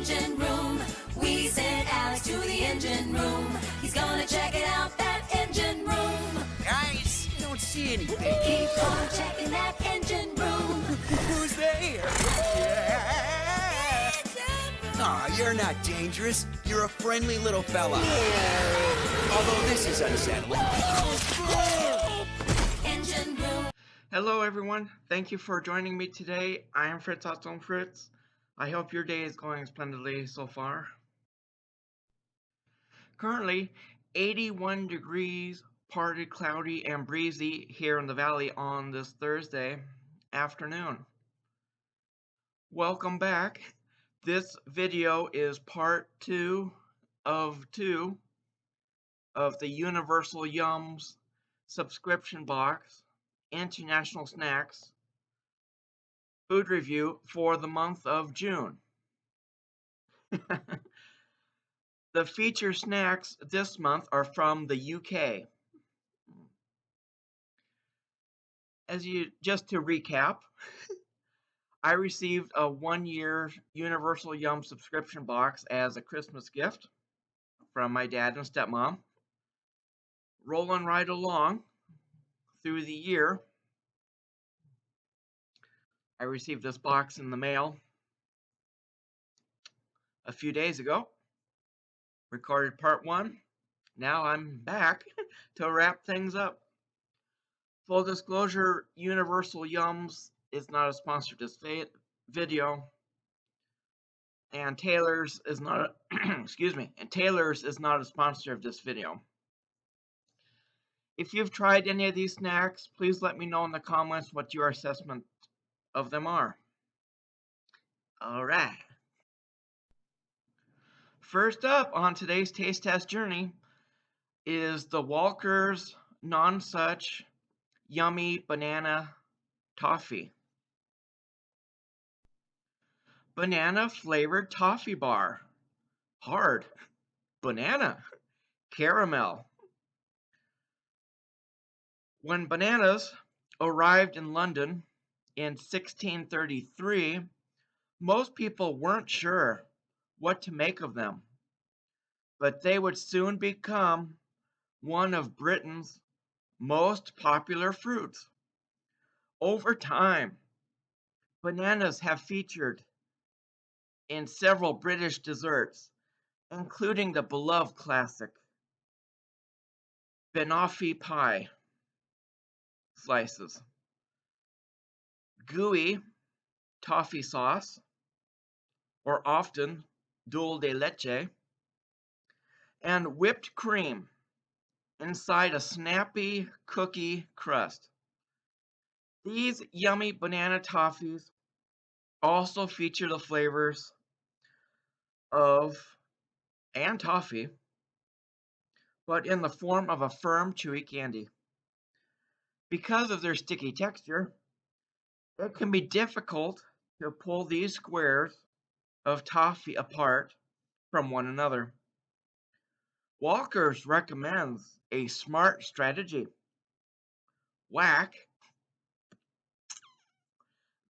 engine room. We sent Alex to the engine room. He's gonna check it out, that engine room. Guys, I don't see anything. Keep on checking that engine room. Who's there? Aw, you're not dangerous. You're a friendly little fella. Although this is unsettling. Engine room. Hello everyone, thank you for joining me today. I am Fritz, Fritz. I hope your day is going splendidly so far. Currently, 81 degrees, partly cloudy and breezy here in the valley on this Thursday afternoon. Welcome back. This video is part 2 of the Universal Yums subscription box International Snacks food review for the month of June. The feature snacks this month are from the UK. Just to recap, I received a 1-year Universal Yum subscription box as a Christmas gift from my dad and stepmom. Rolling right along through the year, I received this box in the mail a few days ago. Recorded part 1. Now I'm back to wrap things up. Full disclosure, Universal Yums is not a sponsor of this video, and Taylor's is not Taylor's is not a sponsor of this video. If you've tried any of these snacks, please let me know in the comments what your assessment of them are. All right. First up on today's taste test journey is the Walker's Non-Such Yummy Banana Toffee. Banana flavored toffee bar. Hard. Banana. Caramel. When bananas arrived in London in 1633, most people weren't sure what to make of them, but they would soon become one of Britain's most popular fruits. Over time, bananas have featured in several British desserts, including the beloved classic banoffee pie slices, gooey toffee sauce, or often dulce de leche, and whipped cream inside a snappy cookie crust. These yummy banana toffees also feature the flavors of toffee, but in the form of a firm, chewy candy. Because of their sticky texture, it can be difficult to pull these squares of toffee apart from one another. Walker's recommends a smart strategy. Whack,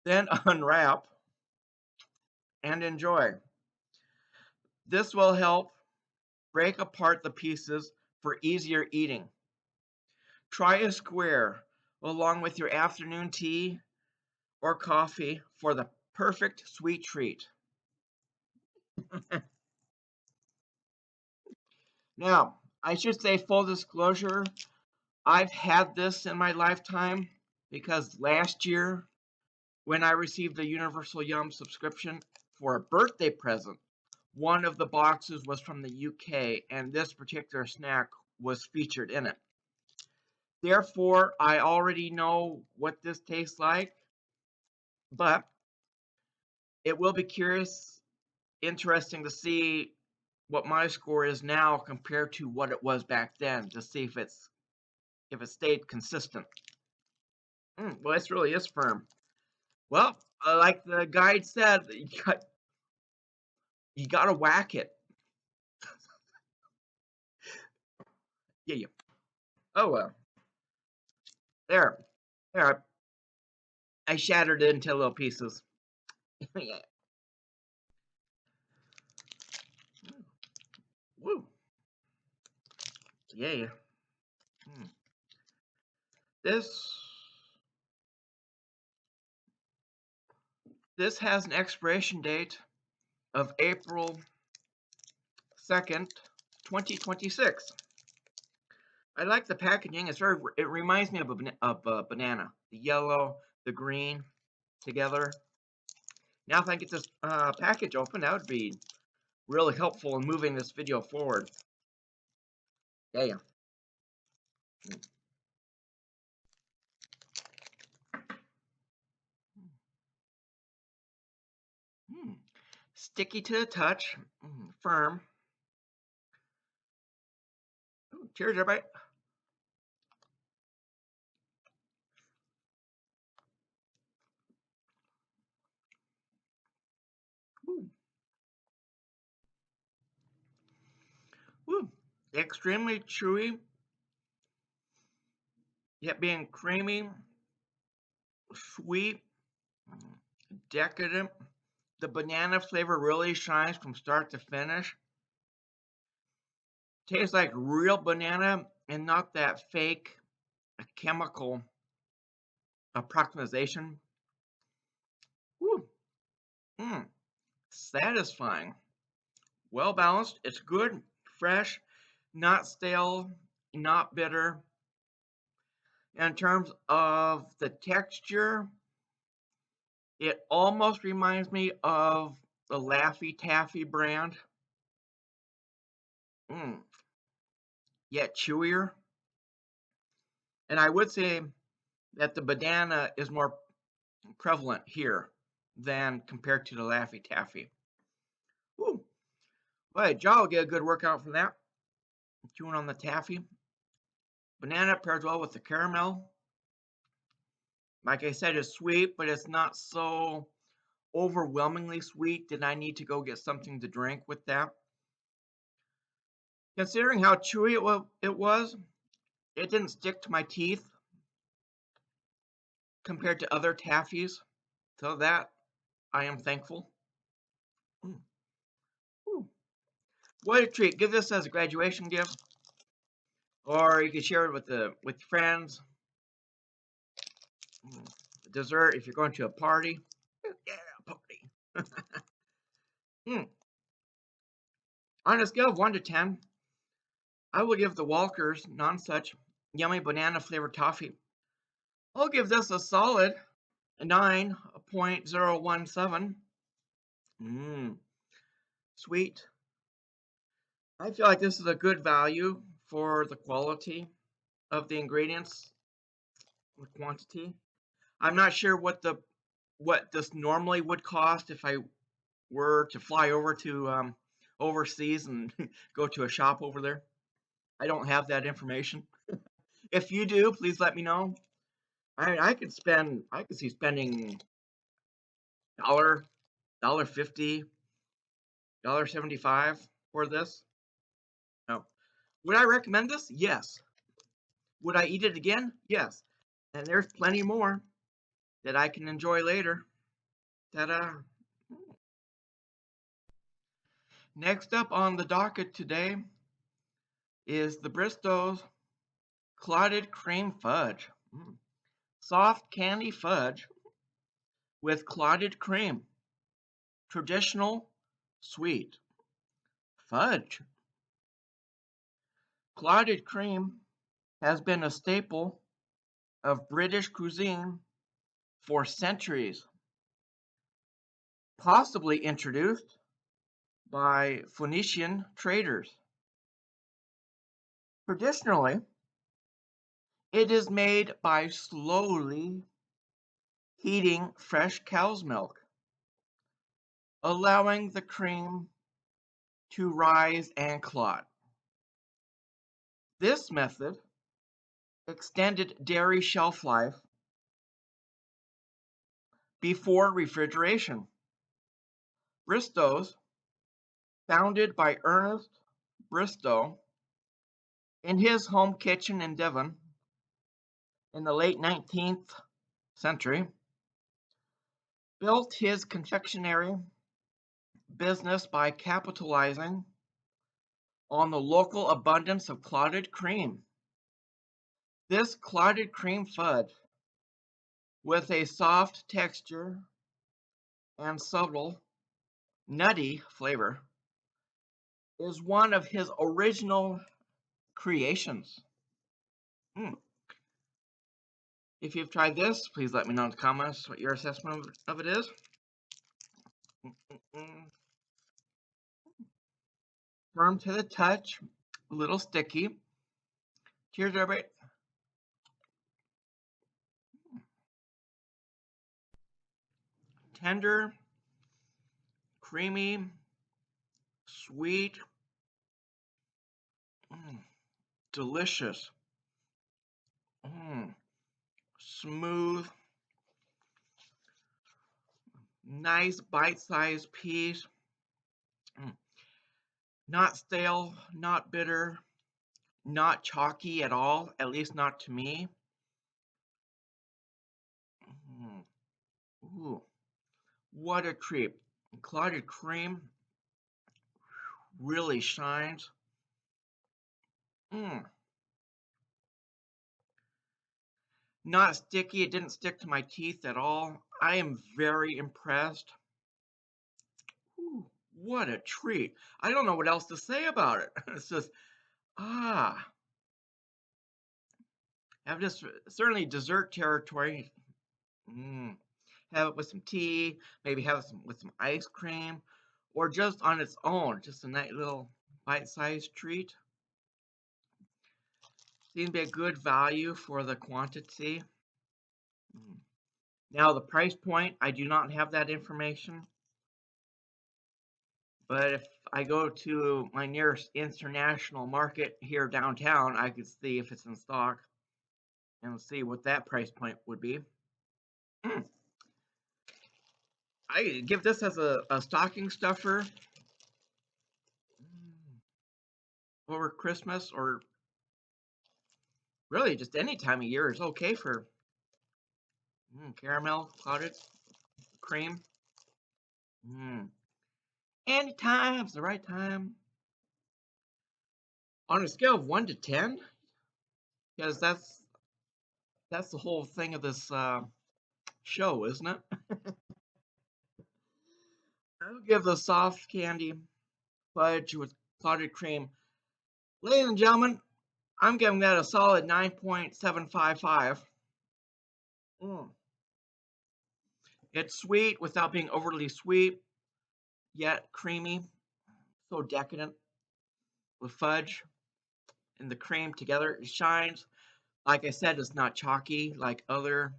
then unwrap, and enjoy. This will help break apart the pieces for easier eating. Try a square along with your afternoon tea or coffee for the perfect sweet treat. Now, I should say, full disclosure, I've had this in my lifetime because last year when I received the Universal Yum subscription for a birthday present, one of the boxes was from the UK and this particular snack was featured in it. Therefore, I already know what this tastes like, but it will be interesting to see what my score is now compared to what it was back then, to see if it stayed consistent. Well, this really is firm. Well, like the guide said, you gotta whack it. Yeah. Oh well. There. I shattered it into little pieces. Yeah. Yay. This has an expiration date of April 2nd, 2026. I like the packaging. It reminds me of a banana. The yellow, the green together. Now if I get this package open, that would be really helpful in moving this video forward. Yeah. Sticky to the touch, firm. Ooh, cheers, everybody. Ooh. Ooh. Extremely chewy, yet being creamy, sweet, decadent. The banana flavor really shines from start to finish. Tastes like real banana and not that fake chemical approximation. Woo. Satisfying. Well balanced. It's good, fresh, not stale, not bitter. In terms of the texture, it almost reminds me of the Laffy Taffy brand. Yet chewier. And I would say that the banana is more prevalent here than compared to the Laffy Taffy. Woo. Well, Jaw will get a good workout from that. Chewing on the taffy. Banana pairs well with the caramel. Like I said, it's sweet, but it's not so overwhelmingly sweet that I need to go get something to drink with that. Considering how chewy it was, it didn't stick to my teeth compared to other taffies. So that I am thankful. What a treat. Give this as a graduation gift. Or you can share it with friends. Dessert if you're going to a party. Yeah, party. On a scale of 1 to 10, I will give the Walker's non-such yummy banana flavored toffee. I'll give this a solid 9.017. Sweet. I feel like this is a good value for the quality of the ingredients, the quantity. I'm not sure what this normally would cost if I were to fly over to overseas and go to a shop over there. I don't have that information. If you do, please let me know. I could see spending $1.50, $1.75 for this. No. Would I recommend this? Yes. Would I eat it again? Yes. And there's plenty more that I can enjoy later. Ta-da. Next up on the docket today is the Bristow's Clotted Cream Fudge. Soft candy fudge with clotted cream. Traditional, sweet. Fudge. Clotted cream has been a staple of British cuisine for centuries, possibly introduced by Phoenician traders. Traditionally, it is made by slowly heating fresh cow's milk, allowing the cream to rise and clot. This method extended dairy shelf life before refrigeration. Bristow's, founded by Ernest Bristow in his home kitchen in Devon in the late 19th century, built his confectionery business by capitalizing on the local abundance of clotted cream. This clotted cream fudge, with a soft texture and subtle, nutty flavor, is one of his original creations. Mm. If you've tried this, please let me know in the comments what your assessment of it is. Firm to the touch, a little sticky. Cheers, everybody. Tender, creamy, sweet, delicious, smooth, nice bite-sized piece. Not stale, not bitter, not chalky at all, at least not to me. Ooh, what a treat. Clotted cream really shines. Not sticky, it didn't stick to my teeth at all. I am very impressed. Ooh, what a treat. I don't know what else to say about it. It's just, have this certainly dessert territory. Have it with some tea, maybe have it with some ice cream, or just on its own, just a nice little bite-sized treat. Seems to be a good value for the quantity. Now the price point, I do not have that information. But if I go to my nearest international market here downtown, I could see if it's in stock and see what that price point would be. I give this as a stocking stuffer over Christmas, or really just any time of year is okay for caramel clotted cream. Anytime's the right time. On a scale of 1 to 10, because that's the whole thing of this show, isn't it? I'll give the soft candy fudge with clotted cream. Ladies and gentlemen, I'm giving that a solid 9.755. It's sweet without being overly sweet, yet creamy. So decadent with fudge and the cream together. It shines. Like I said, it's not chalky like other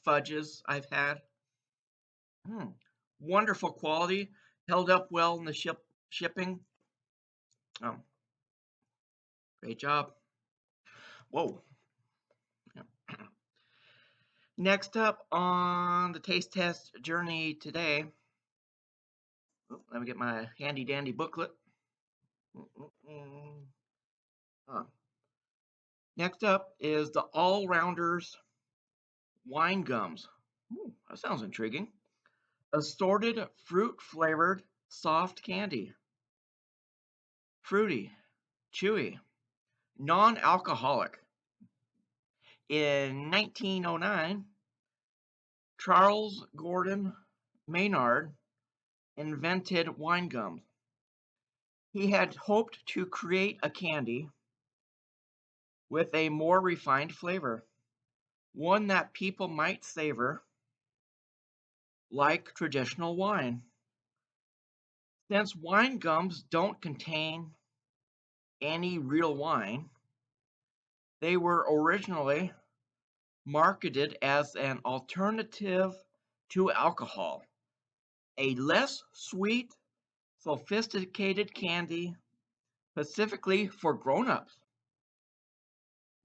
fudges I've had. Wonderful quality. Held up well in the shipping. Oh, great job. Whoa. Next up on the taste test journey today, let me get my handy dandy booklet. Next up is the All Rounders wine gums. Ooh, that sounds intriguing. Assorted fruit flavored soft candy. Fruity, chewy, non-alcoholic. In 1909, Charles Gordon Maynard invented wine gums. He had hoped to create a candy with a more refined flavor, one that people might savor like traditional wine. Since wine gums don't contain any real wine, they were originally marketed as an alternative to alcohol, a less sweet, sophisticated candy specifically for grown-ups.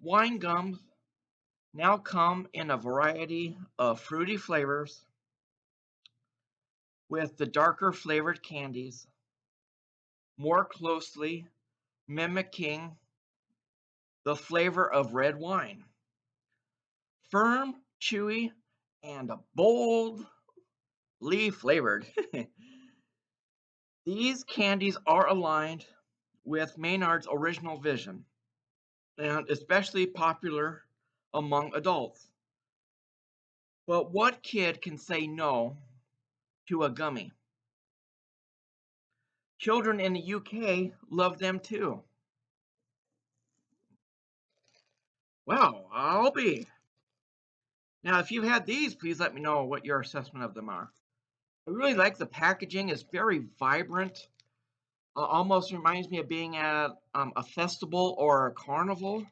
Wine gums now come in a variety of fruity flavors, with the darker flavored candies more closely mimicking the flavor of red wine. Firm, chewy, and boldly flavored. These candies are aligned with Maynard's original vision, and especially popular among adults. But what kid can say no to a gummy? Children in the UK love them too. Wow, I'll be. Now, if you've had these, please let me know what your assessment of them are. I really like the packaging. It's very vibrant. Almost reminds me of being at a festival or a carnival.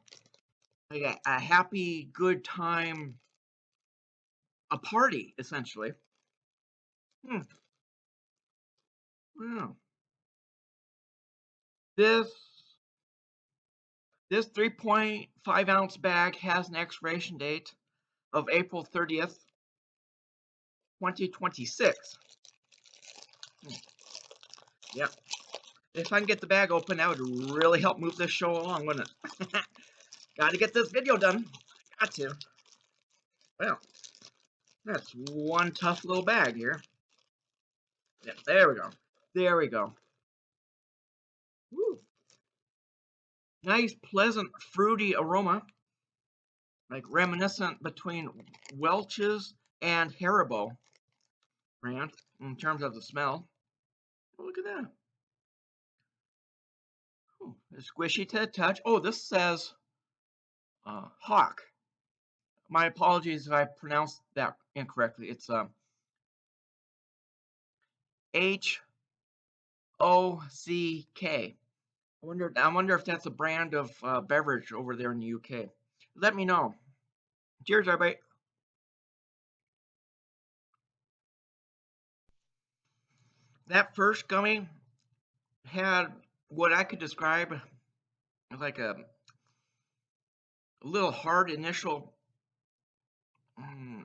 Like a happy, good time, a party, essentially. Hmm. Wow. This this 3.5 ounce bag has an expiration date of April 30th, 2026. Yep. If I can get the bag open, that would really help move this show along, wouldn't it? Got to get this video done. Got to. Well, that's one tough little bag here. Yeah, there we go. There we go. Woo. Nice, pleasant, fruity aroma, like reminiscent between Welch's and Haribo brand in terms of the smell. Oh, look at that. Ooh, it's squishy to the touch. Oh, this says hawk. My apologies if I pronounced that incorrectly. It's HOCK. I wonder if that's a brand of beverage over there in the UK. Let me know. Cheers, everybody. That first gummy had what I could describe as like a little hard initial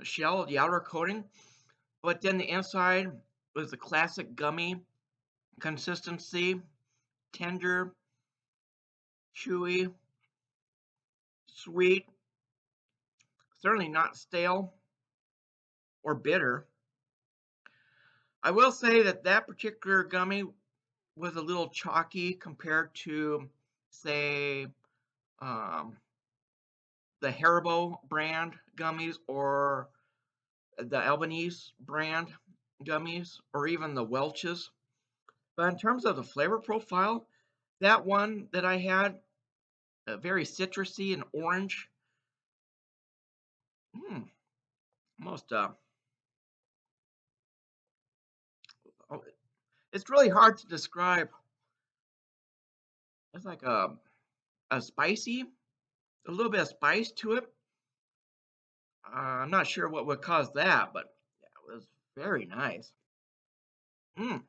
shell, the outer coating, but then the inside was the classic gummy consistency, tender, chewy, sweet, certainly not stale or bitter. I will say that that particular gummy was a little chalky compared to, say, um, the Haribo brand gummies or the Albanese brand gummies or even the Welch's. But in terms of the flavor profile, that one that I had, very citrusy and orange. Mm, almost, oh, it's really hard to describe. It's like a spicy, a little bit of spice to it. I'm not sure what would cause that, but yeah, it was very nice. Mm.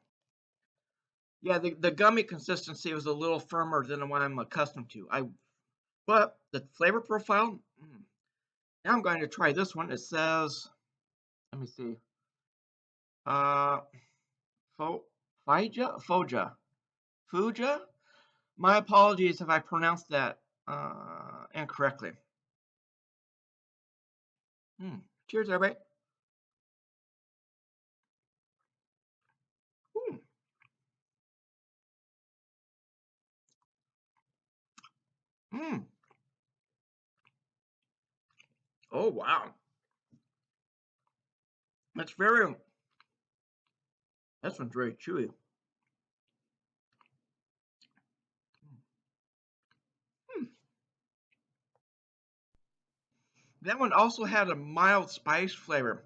Yeah, the gummy consistency was a little firmer than the one I'm accustomed to. But the flavor profile. Now I'm going to try this one. It says, let me see, uh, fo, Fuja. My apologies if I pronounced that incorrectly. Cheers, everybody. Mm. Mm. Oh wow, that's very. That one's very chewy. Mm. That one also had a mild spice flavor,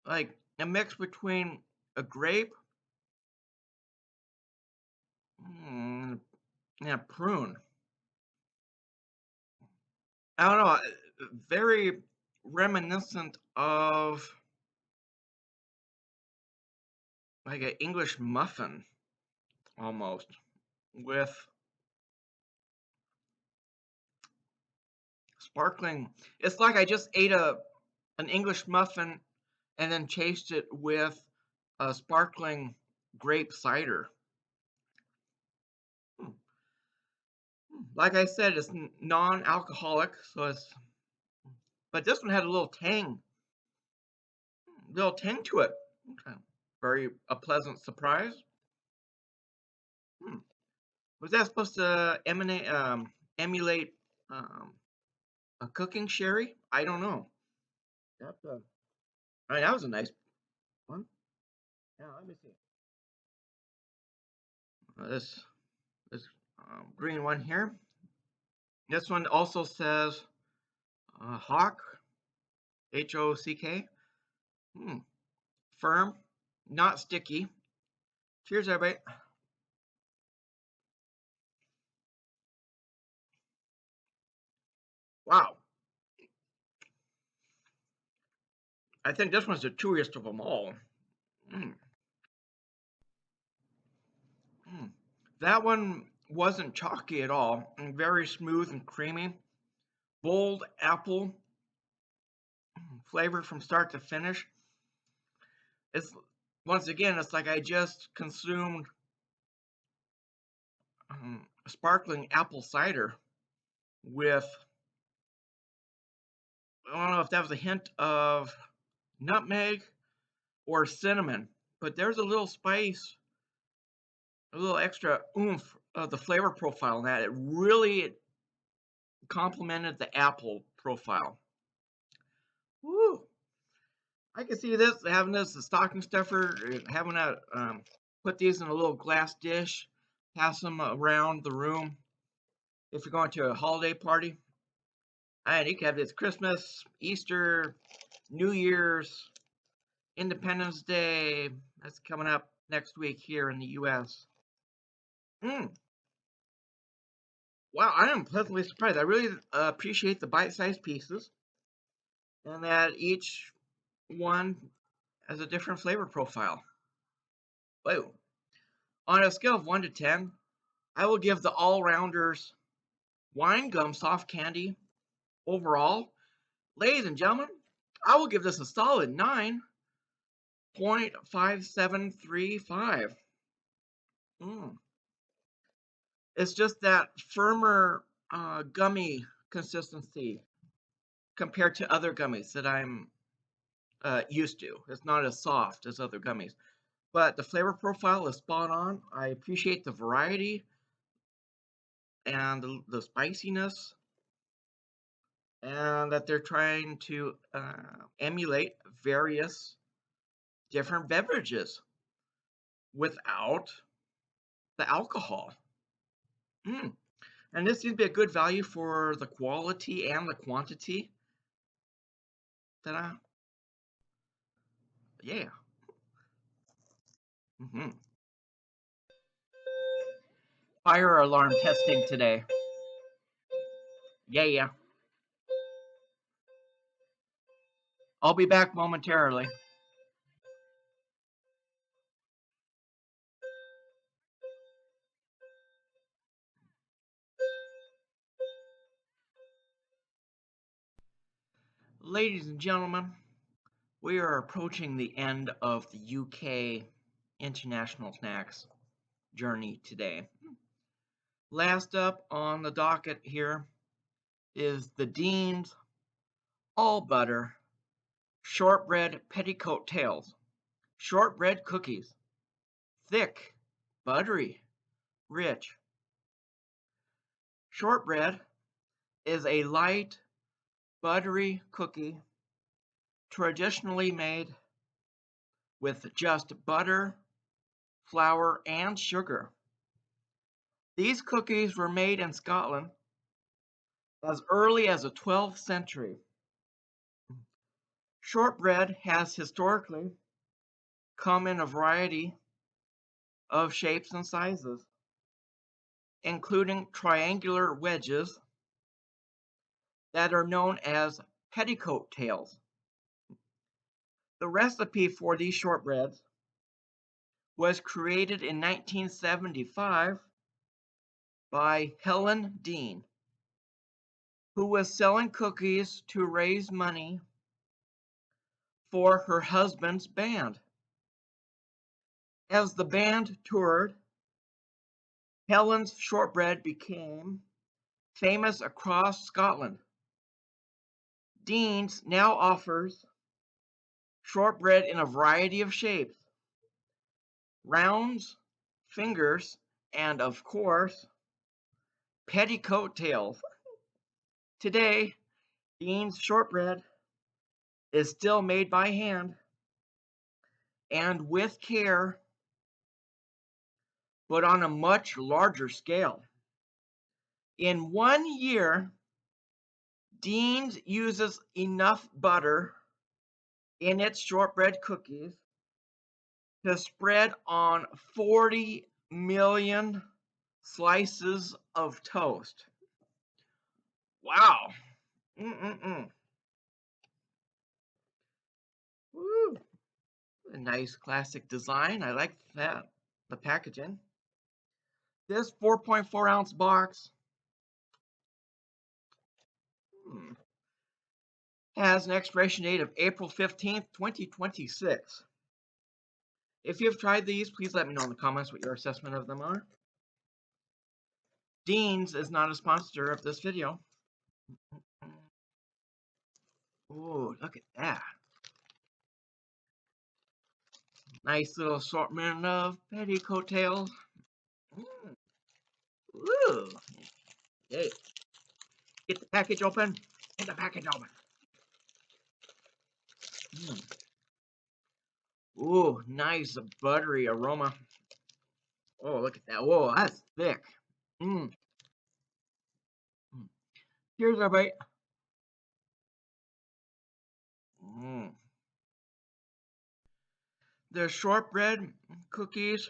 like a mix between a grape and a prune. I don't know, very reminiscent of like an English muffin almost with sparkling. It's like I just ate an English muffin and then chased it with a sparkling grape cider. Hmm. Like I said, it's non-alcoholic, so it's. But this one had little tang to it. Okay. Very a pleasant surprise. Hmm. Was that supposed to emulate a cooking sherry? I don't know. That, I mean, that was a nice one. Yeah, let me see. This green one here. This one also says Hawk, Hock. Hmm. Firm, not sticky. Cheers, everybody. Wow. I think this one's the chewiest of them all. Mm. Mm. That one wasn't chalky at all, and very smooth and creamy. Bold apple flavor from start to finish. It's once again, it's like I just consumed sparkling apple cider with, I don't know if that was a hint of nutmeg or cinnamon, but there's a little spice, a little extra oomph of the flavor profile in that. It really complemented the apple profile. Woo! I can see this having this a stocking stuffer, having that put these in a little glass dish, pass them around the room if you're going to a holiday party. And you can have this Christmas, Easter, New Year's, Independence Day. That's coming up next week here in the U.S. Mm. Wow, I am pleasantly surprised. I really appreciate the bite-sized pieces and that each one has a different flavor profile. Whoa. On a scale of 1 to 10, I will give the All-Rounders wine gum soft candy overall. Ladies and gentlemen, I will give this a solid 9.5735. Mm. It's just that firmer gummy consistency compared to other gummies that I'm used to. It's not as soft as other gummies, but the flavor profile is spot on. I appreciate the variety and the spiciness, and that they're trying to emulate various different beverages without the alcohol. Mm. And this seems to be a good value for the quality and the quantity that yeah. Hmm. Fire alarm testing today. Yeah. I'll be back momentarily. Ladies and gentlemen, we are approaching the end of the UK International Snacks journey today. Last up on the docket here is the Dean's All Butter Shortbread Petticoat Tails. Shortbread cookies. Thick, buttery, rich. Shortbread is a light, buttery cookie traditionally made with just butter, flour, and sugar. These cookies were made in Scotland as early as the 12th century. Shortbread has historically come in a variety of shapes and sizes, including triangular wedges that are known as petticoat tails. The recipe for these shortbreads was created in 1975 by Helen Dean, who was selling cookies to raise money for her husband's band. As the band toured, Helen's shortbread became famous across Scotland. Dean's now offers shortbread in a variety of shapes: rounds, fingers, and of course, petticoat tails. Today, Dean's shortbread is still made by hand and with care, but on a much larger scale. In 1 year, Dean's uses enough butter in its shortbread cookies to spread on 40 million slices of toast. Wow. Mm-mm-mm. Woo. A nice classic design. I like that. The packaging. This 4.4 ounce box has an expiration date of April 15th, 2026. If you've tried these, please let me know in the comments what your assessment of them are. Dean's is not a sponsor of this video. Ooh, look at that. Nice little assortment of petticoat tails. Ooh. Hey, get the package open. Get the package open. Ooh, nice buttery aroma. Oh, look at that. Whoa, that's thick. Here's our bite. The shortbread cookies,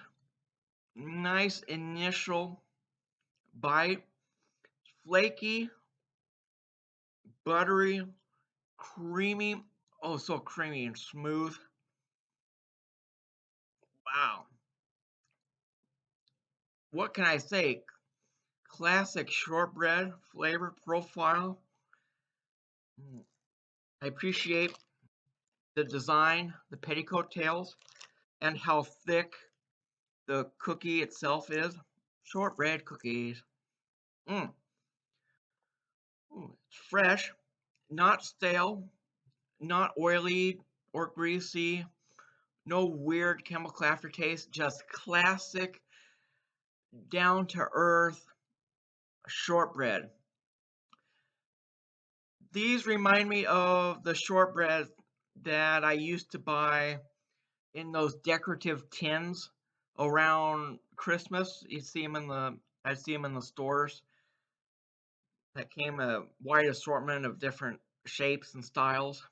nice initial bite. Flaky, buttery, creamy. Oh, so creamy and smooth. Wow. What can I say? Classic shortbread flavor profile. I appreciate the design, the petticoat tails, and how thick the cookie itself is. Shortbread cookies. It's fresh, not stale, not oily or greasy, no weird chemical aftertaste, just classic, down to earth shortbread. These remind me of the shortbread that I used to buy in those decorative tins around Christmas. I'd see them in the stores that came a wide assortment of different shapes and styles.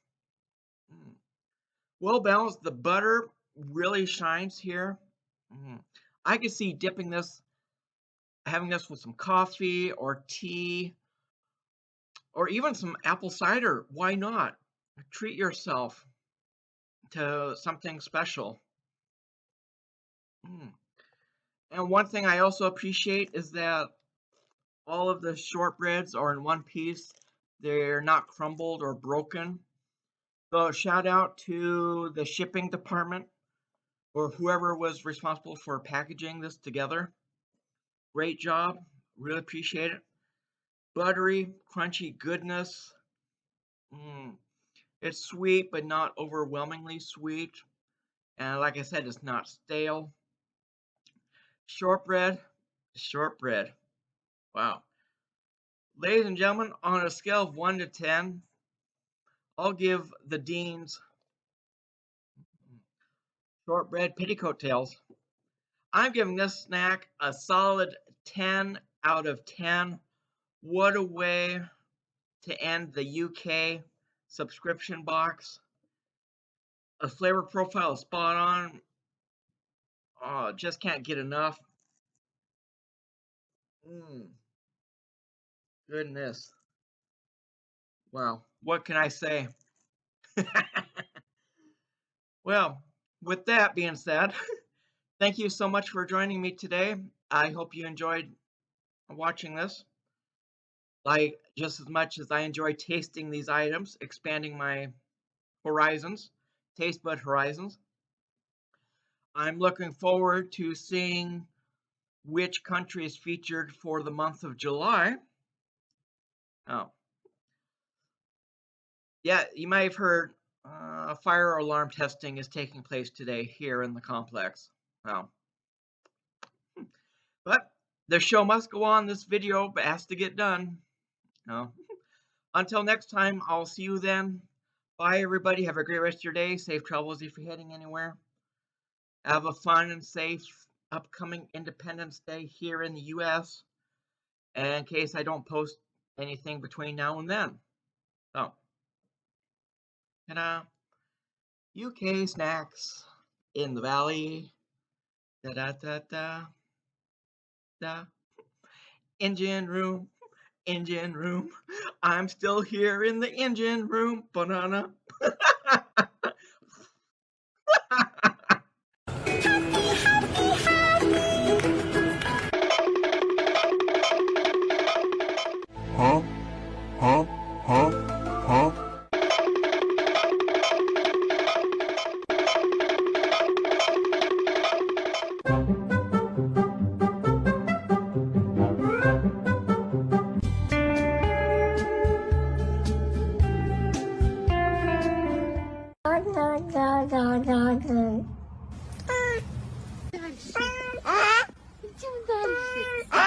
Well balanced. The butter really shines here. I could see having this with some coffee or tea, or even some apple cider. Why not? Treat yourself to something special. And one thing I also appreciate is that all of the shortbreads are in one piece. They're not crumbled or broken. So shout out to the shipping department or whoever was responsible for packaging this together. Great job. Really appreciate it. Buttery, crunchy goodness. It's sweet, but not overwhelmingly sweet. And like I said, it's not stale. Shortbread. Wow. Ladies and gentlemen, on a scale of 1 to 10, I'll give the Dean's shortbread petticoat tails. I'm giving this snack a solid 10 out of 10. What a way to end the UK subscription box. A flavor profile is spot on. Oh, just can't get enough. Goodness. Wow. What can I say? Well, with that being said, thank you so much for joining me today. I hope you enjoyed watching this. Like just as much as I enjoy tasting these items, expanding my horizons, taste bud horizons. I'm looking forward to seeing which country is featured for the month of July. Oh, yeah, you might have heard fire alarm testing is taking place today here in the complex. Oh, But the show must go on. This video has to get done. No. Until next time, I'll see you then. Bye, everybody. Have a great rest of your day. Safe travels if you're heading anywhere. Have a fun and safe upcoming Independence Day here in the U.S. And in case I don't post anything between now and then. So, ta-da. UK snacks in the valley. Da-da-da-da. Da. Engine room. Engine room. I'm still here in the engine room. Banana. Huh? Huh? Huh? Huh? Идем дальше.